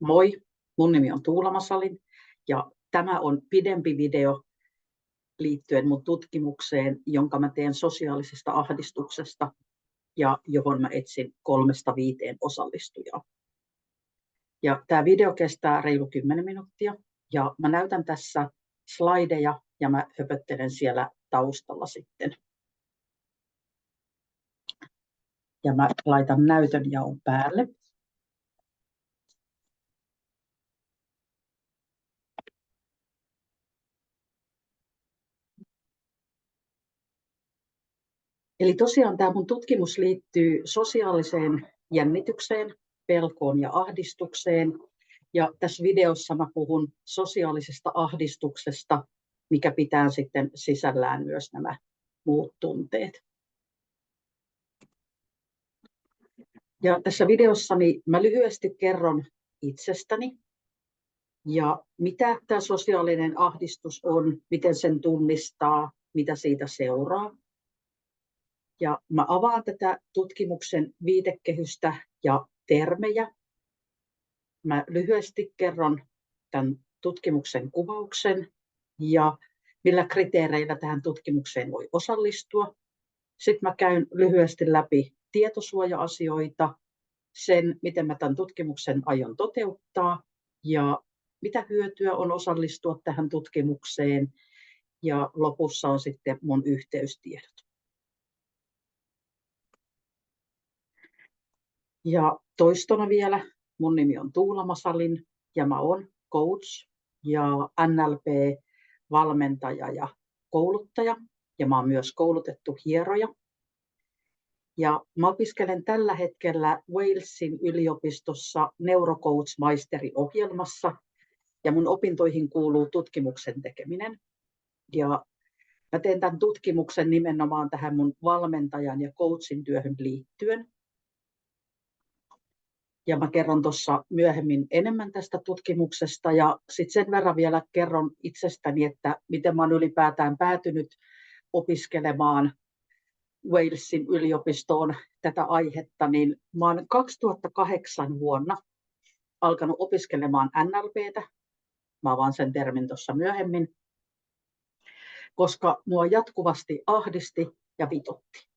Moi, mun nimi on Tuula Masalin ja tämä on pidempi video liittyen mun tutkimukseen, jonka mä teen sosiaalisesta ahdistuksesta ja johon mä etsin 3-5 osallistujaa. Ja tämä video kestää reilu 10 minuuttia ja mä näytän tässä slideja ja mä höpöttelen siellä taustalla sitten. Ja mä laitan näytönjaon päälle. Eli tosiaan tämä mun tutkimus liittyy sosiaaliseen jännitykseen, pelkoon ja ahdistukseen. Ja tässä videossa mä puhun sosiaalisesta ahdistuksesta, mikä pitää sitten sisällään myös nämä muut tunteet. Ja tässä videossani mä lyhyesti kerron itsestäni ja mitä tämä sosiaalinen ahdistus on, miten sen tunnistaa, mitä siitä seuraa. Ja mä avaan tätä tutkimuksen viitekehystä ja termejä. Mä lyhyesti kerron tämän tutkimuksen kuvauksen ja millä kriteereillä tähän tutkimukseen voi osallistua. Sitten mä käyn lyhyesti läpi tietosuoja-asioita, sen miten mä tämän tutkimuksen aion toteuttaa ja mitä hyötyä on osallistua tähän tutkimukseen. Ja lopussa on sitten mun yhteystiedot. Ja toistona vielä, mun nimi on Tuula Masalin ja mä oon coach ja NLP-valmentaja ja kouluttaja ja mä oon myös koulutettu hieroja. Ja mä opiskelen tällä hetkellä Walesin yliopistossa neurocoach-maisteriohjelmassa ja mun opintoihin kuuluu tutkimuksen tekeminen. Ja mä teen tämän tutkimuksen nimenomaan tähän mun valmentajan ja coachin työhön liittyen. Ja mä kerron tuossa myöhemmin enemmän tästä tutkimuksesta ja sitten sen verran vielä kerron itsestäni, että miten mä oon ylipäätään päätynyt opiskelemaan Walesin yliopistoon tätä aihetta, niin mä oon 2008 vuonna alkanut opiskelemaan NLPtä. Mä avaan sen termin tuossa myöhemmin, koska mua jatkuvasti ahdisti ja vitutti.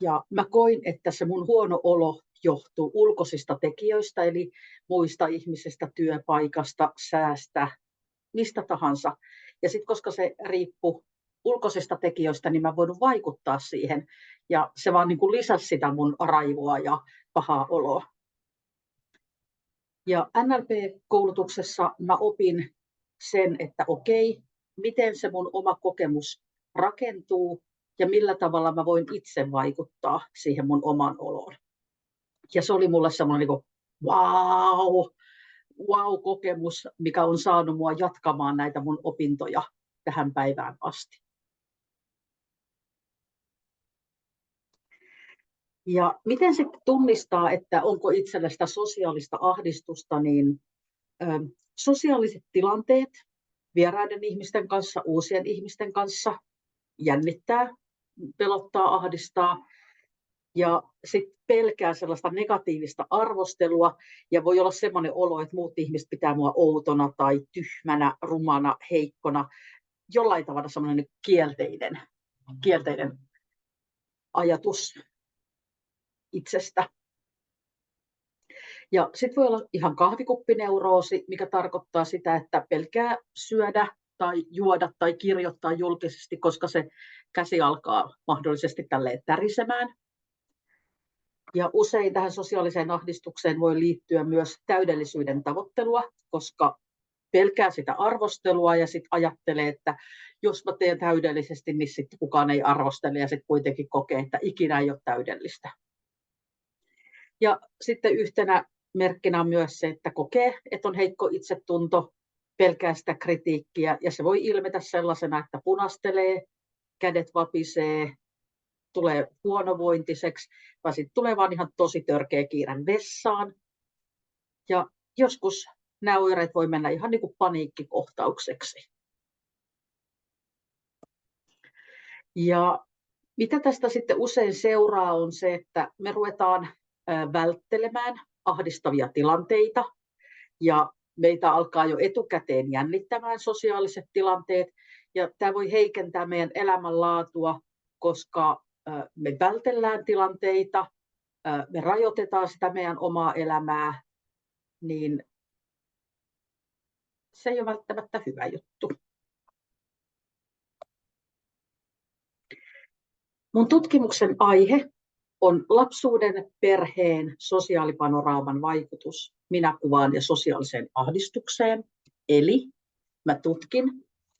Ja mä koin, että se mun huono olo johtuu ulkoisista tekijöistä, eli muista ihmisistä, työpaikasta, säästä, mistä tahansa. Ja sitten koska se riippui ulkoisista tekijöistä, niin mä voin vaikuttaa siihen. Ja se vaan niin kuin lisäsi sitä mun raivoa ja pahaa oloa. Ja NLP-koulutuksessa mä opin sen, että okei, miten se mun oma kokemus rakentuu ja millä tavalla mä voin itse vaikuttaa siihen mun oman oloon. Ja se oli mulle semmoinen niin wow-kokemus, mikä on saanut mua jatkamaan näitä mun opintoja tähän päivään asti. Ja miten se tunnistaa, että onko itsellä sitä sosiaalista ahdistusta, niin sosiaaliset tilanteet vieraiden ihmisten kanssa, uusien ihmisten kanssa jännittää, pelottaa, ahdistaa. Ja sitten pelkää sellaista negatiivista arvostelua ja voi olla semmoinen olo, että muut ihmiset pitää mua outona tai tyhmänä, rumana, heikkona. Jollain tavalla semmoinen kielteinen ajatus itsestä. Ja sitten voi olla ihan kahvikuppineuroosi, mikä tarkoittaa sitä, että pelkää syödä tai juoda tai kirjoittaa julkisesti, koska se käsi alkaa mahdollisesti tälleen tärisemään. Ja usein tähän sosiaaliseen ahdistukseen voi liittyä myös täydellisyyden tavoittelua, koska pelkää sitä arvostelua ja sitten ajattelee, että jos mä teen täydellisesti, niin sitten kukaan ei arvostele ja sitten kuitenkin kokee, että ikinä ei ole täydellistä. Ja sitten yhtenä merkkinä on myös se, että kokee, että on heikko itsetunto, pelkää sitä kritiikkiä ja se voi ilmetä sellaisena, että punastelee, kädet vapisee, tulee huonovointiseksi, vai sitten tulee vaan ihan tosi törkeä kiire vessaan. Ja joskus nämä oireet voi mennä ihan niin kuin paniikkikohtaukseksi. Ja mitä tästä sitten usein seuraa on se, että me ruvetaan välttelemään ahdistavia tilanteita. ja meitä alkaa jo etukäteen jännittämään sosiaaliset tilanteet, ja tämä voi heikentää meidän elämänlaatua, koska me vältellään tilanteita, me rajoitetaan sitä meidän omaa elämää, niin se ei ole välttämättä hyvä juttu. Mun tutkimuksen aihe on lapsuuden perheen sosiaalipanoraaman vaikutus minäkuvaan ja sosiaaliseen ahdistukseen. Eli mä tutkin,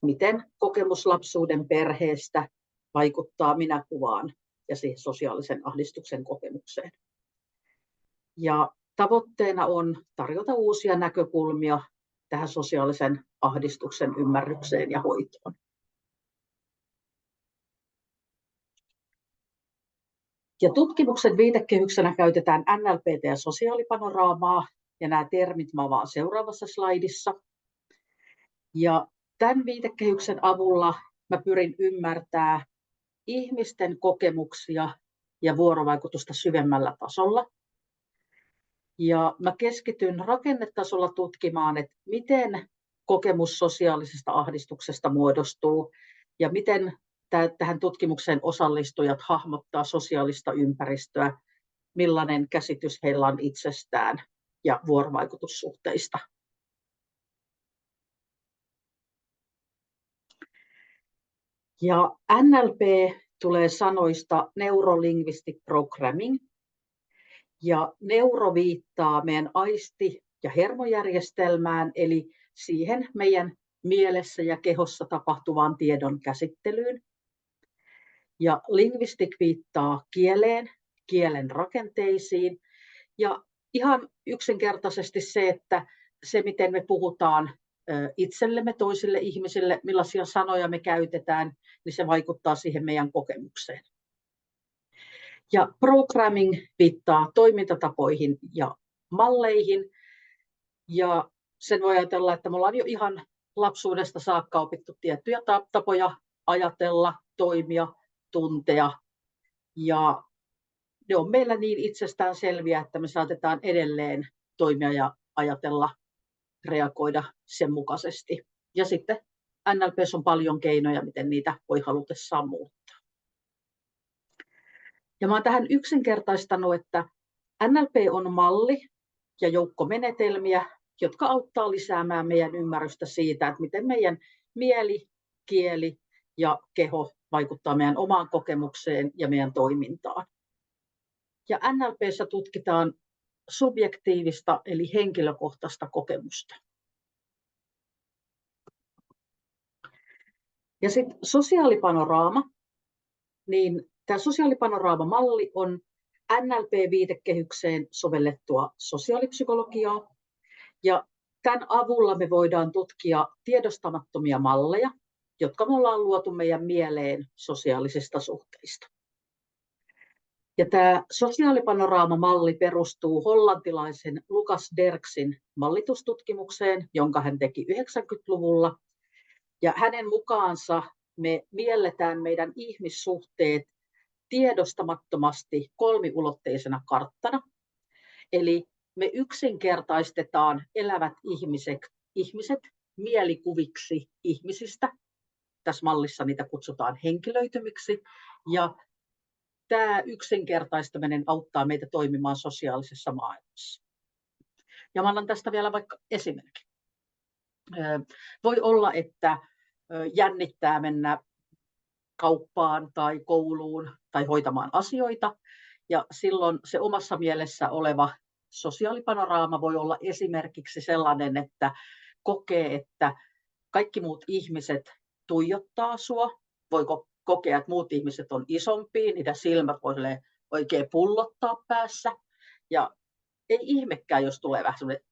miten kokemus lapsuuden perheestä vaikuttaa minäkuvaan ja siihen sosiaalisen ahdistuksen kokemukseen. Ja tavoitteena on tarjota uusia näkökulmia tähän sosiaalisen ahdistuksen ymmärrykseen ja hoitoon. Ja tutkimuksen viitekehyksenä käytetään NLP:tä ja sosiaalipanoraamaa, ja nämä termit mä avaan seuraavassa slaidissa. Ja tämän viitekehyksen avulla mä pyrin ymmärtämään ihmisten kokemuksia ja vuorovaikutusta syvemmällä tasolla. Ja mä keskityn rakennetasolla tutkimaan, että miten kokemus sosiaalisesta ahdistuksesta muodostuu ja miten tähän tutkimukseen osallistujat hahmottaa sosiaalista ympäristöä, millainen käsitys heillä on itsestään ja vuorovaikutussuhteista. Ja NLP tulee sanoista Neuro-Linguistic Programming, ja neuro viittaa meidän aisti- ja hermojärjestelmään, eli siihen meidän mielessä ja kehossa tapahtuvaan tiedon käsittelyyn. Ja linguistic viittaa kieleen, kielen rakenteisiin, ja ihan yksinkertaisesti se, että se miten me puhutaan itsellemme, toisille ihmisille, millaisia sanoja me käytetään, niin se vaikuttaa siihen meidän kokemukseen. Ja programming viittaa toimintatapoihin ja malleihin, ja sen voi ajatella, että me ollaan jo ihan lapsuudesta saakka opittu tiettyjä tapoja ajatella, toimia, tuntea, ja ne on meillä niin itsestään selviä, että me saatetaan edelleen toimia ja ajatella, reagoida sen mukaisesti. Ja sitten NLP:ssä on paljon keinoja, miten niitä voi halutessaan muuttaa. Ja mä oon tähän yksinkertaistanut, että NLP on malli ja joukko menetelmiä, jotka auttaa lisäämään meidän ymmärrystä siitä, että miten meidän mieli, kieli ja keho vaikuttaa meidän omaan kokemukseen ja meidän toimintaan. Ja NLP:ssä tutkitaan subjektiivista eli henkilökohtaista kokemusta. Ja sitten sosiaalipanoraama, niin tämä sosiaalipanoraama-malli on NLP-viitekehykseen sovellettua sosiaalipsykologiaa, ja tämän avulla me voidaan tutkia tiedostamattomia malleja, jotka me ollaan luotu meidän mieleen sosiaalisista suhteista. Ja tämä sosiaalipanoraama-malli perustuu hollantilaisen Lucas Derksin mallitustutkimukseen, jonka hän teki 90-luvulla. Ja hänen mukaansa me mielletään meidän ihmissuhteet tiedostamattomasti kolmiulotteisena karttana. Eli me yksinkertaistetaan elävät ihmiset mielikuviksi ihmisistä. Tässä mallissa niitä kutsutaan henkilöitymiksi. Ja tämä yksinkertaistaminen auttaa meitä toimimaan sosiaalisessa maailmassa. Ja mä annan tästä vielä vaikka esimerkin. Voi olla, että jännittää mennä kauppaan tai kouluun tai hoitamaan asioita. Ja silloin se omassa mielessä oleva sosiaalipanoraama voi olla esimerkiksi sellainen, että kokee, että kaikki muut ihmiset tuijottaa sua. Voi kokea, että muut ihmiset on isompia, niitä silmät voi oikein pullottaa päässä. Ja ei ihmekään, jos tulee vähän sellainen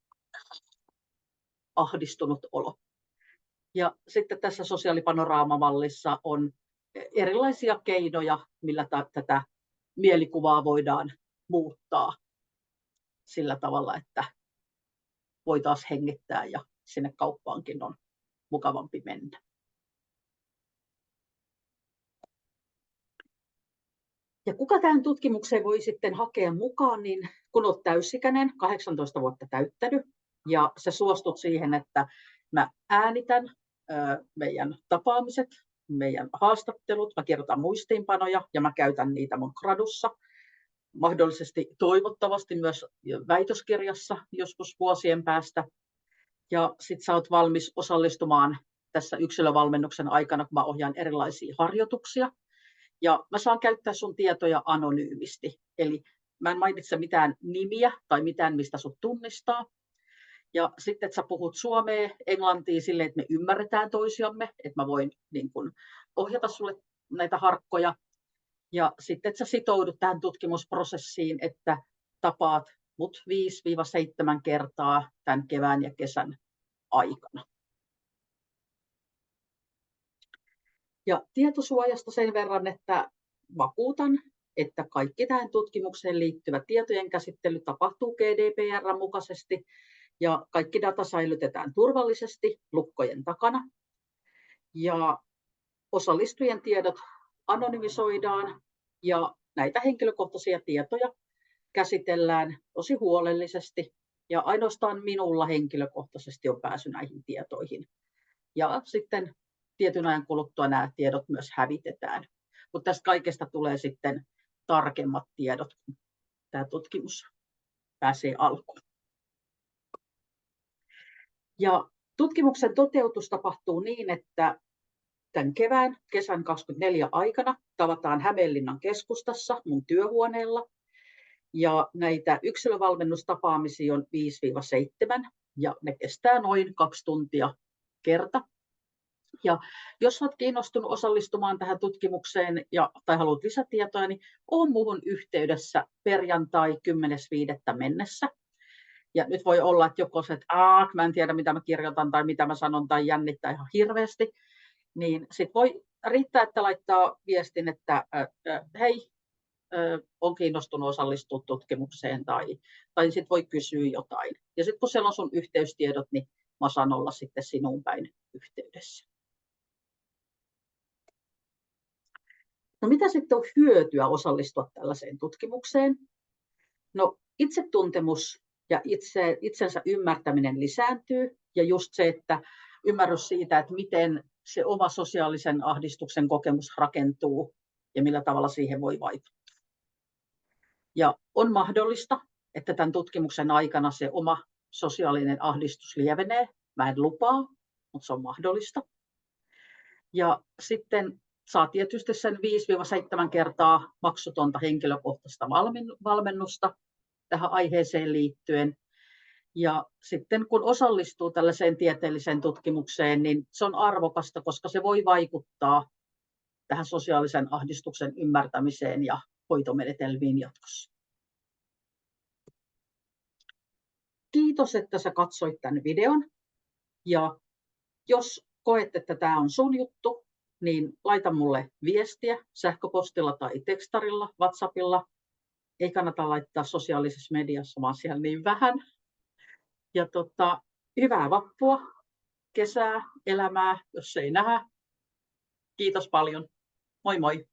ahdistunut olo. Ja sitten tässä sosiaalipanoraamamallissa on erilaisia keinoja, millä tätä mielikuvaa voidaan muuttaa sillä tavalla, että voi taas hengittää ja sinne kauppaankin on mukavampi mennä. Ja kuka tähän tutkimukseen voi sitten hakea mukaan, niin kun olet täysikäinen, 18 vuotta täyttänyt, Ja sä suostut siihen, että mä äänitän meidän tapaamiset, meidän haastattelut, mä kirjoitan muistiinpanoja ja mä käytän niitä mun gradussa. Mahdollisesti toivottavasti myös väitöskirjassa joskus vuosien päästä. Ja sit sä oot valmis osallistumaan tässä yksilövalmennuksen aikana, kun mä ohjaan erilaisia harjoituksia. Ja mä saan käyttää sun tietoja anonyymisti. Eli mä en mainitse mitään nimiä tai mitään, mistä sut tunnistaa. Ja sitten, että sä puhut suomea, englantia silleen, että me ymmärretään toisiamme, että mä voin niin kun ohjata sulle näitä harkkoja. Ja sitten, että sä sitoudut tähän tutkimusprosessiin, että tapaat mut 5-7 kertaa tämän kevään ja kesän aikana. Ja tietosuojasta sen verran, että vakuutan, että kaikki tähän tutkimukseen liittyvä tietojen käsittely tapahtuu GDPR:n mukaisesti ja kaikki data säilytetään turvallisesti lukkojen takana. Ja osallistujien tiedot anonymisoidaan ja näitä henkilökohtaisia tietoja käsitellään tosi huolellisesti ja ainoastaan minulla henkilökohtaisesti on pääsy näihin tietoihin. Ja sitten tietyn ajan kuluttua nämä tiedot myös hävitetään. Mutta tästä kaikesta tulee sitten tarkemmat tiedot, kun tämä tutkimus pääsee alkuun. Ja tutkimuksen toteutus tapahtuu niin, että tämän kesän 2024 aikana tavataan Hämeenlinnan keskustassa mun työhuoneella. Ja näitä yksilövalmennustapaamisia on 5-7 ja ne kestää noin 2 tuntia kerta. Ja jos olet kiinnostunut osallistumaan tähän tutkimukseen tai haluat lisätietoa, niin olen muuhun yhteydessä perjantai 10.5. mennessä. Ja nyt voi olla, että joko se, että mä en tiedä mitä mä kirjoitan tai mitä mä sanon tai jännittää ihan hirveästi, niin sitten voi riittää, että laittaa viestin, että hei, on kiinnostunut osallistua tutkimukseen tai sitten voi kysyä jotain. Ja sitten kun siellä on sun yhteystiedot, niin mä saan olla sitten sinuun päin yhteydessä. No mitä sitten on hyötyä osallistua tällaiseen tutkimukseen? No itsetuntemus ja itsensä ymmärtäminen lisääntyy ja just se, että ymmärrys siitä, että miten se oma sosiaalisen ahdistuksen kokemus rakentuu ja millä tavalla siihen voi vaikuttaa. Ja on mahdollista, että tämän tutkimuksen aikana se oma sosiaalinen ahdistus lievenee. Mä en lupaa, mutta se on mahdollista. Ja sitten saa tietysti sen 5-7 kertaa maksutonta henkilökohtaista valmennusta tähän aiheeseen liittyen. Ja sitten kun osallistuu tällaiseen tieteelliseen tutkimukseen, niin se on arvokasta, koska se voi vaikuttaa tähän sosiaalisen ahdistuksen ymmärtämiseen ja hoitomenetelmiin jatkossa. Kiitos, että sä katsoit tämän videon. Ja jos koet, että tämä on sun juttu, niin laita mulle viestiä sähköpostilla tai tekstarilla, WhatsAppilla. Ei kannata laittaa sosiaalisessa mediassa, vaan siellä niin vähän. Ja hyvää vappua, kesää, elämää, jos ei nähdä. Kiitos paljon. Moi moi.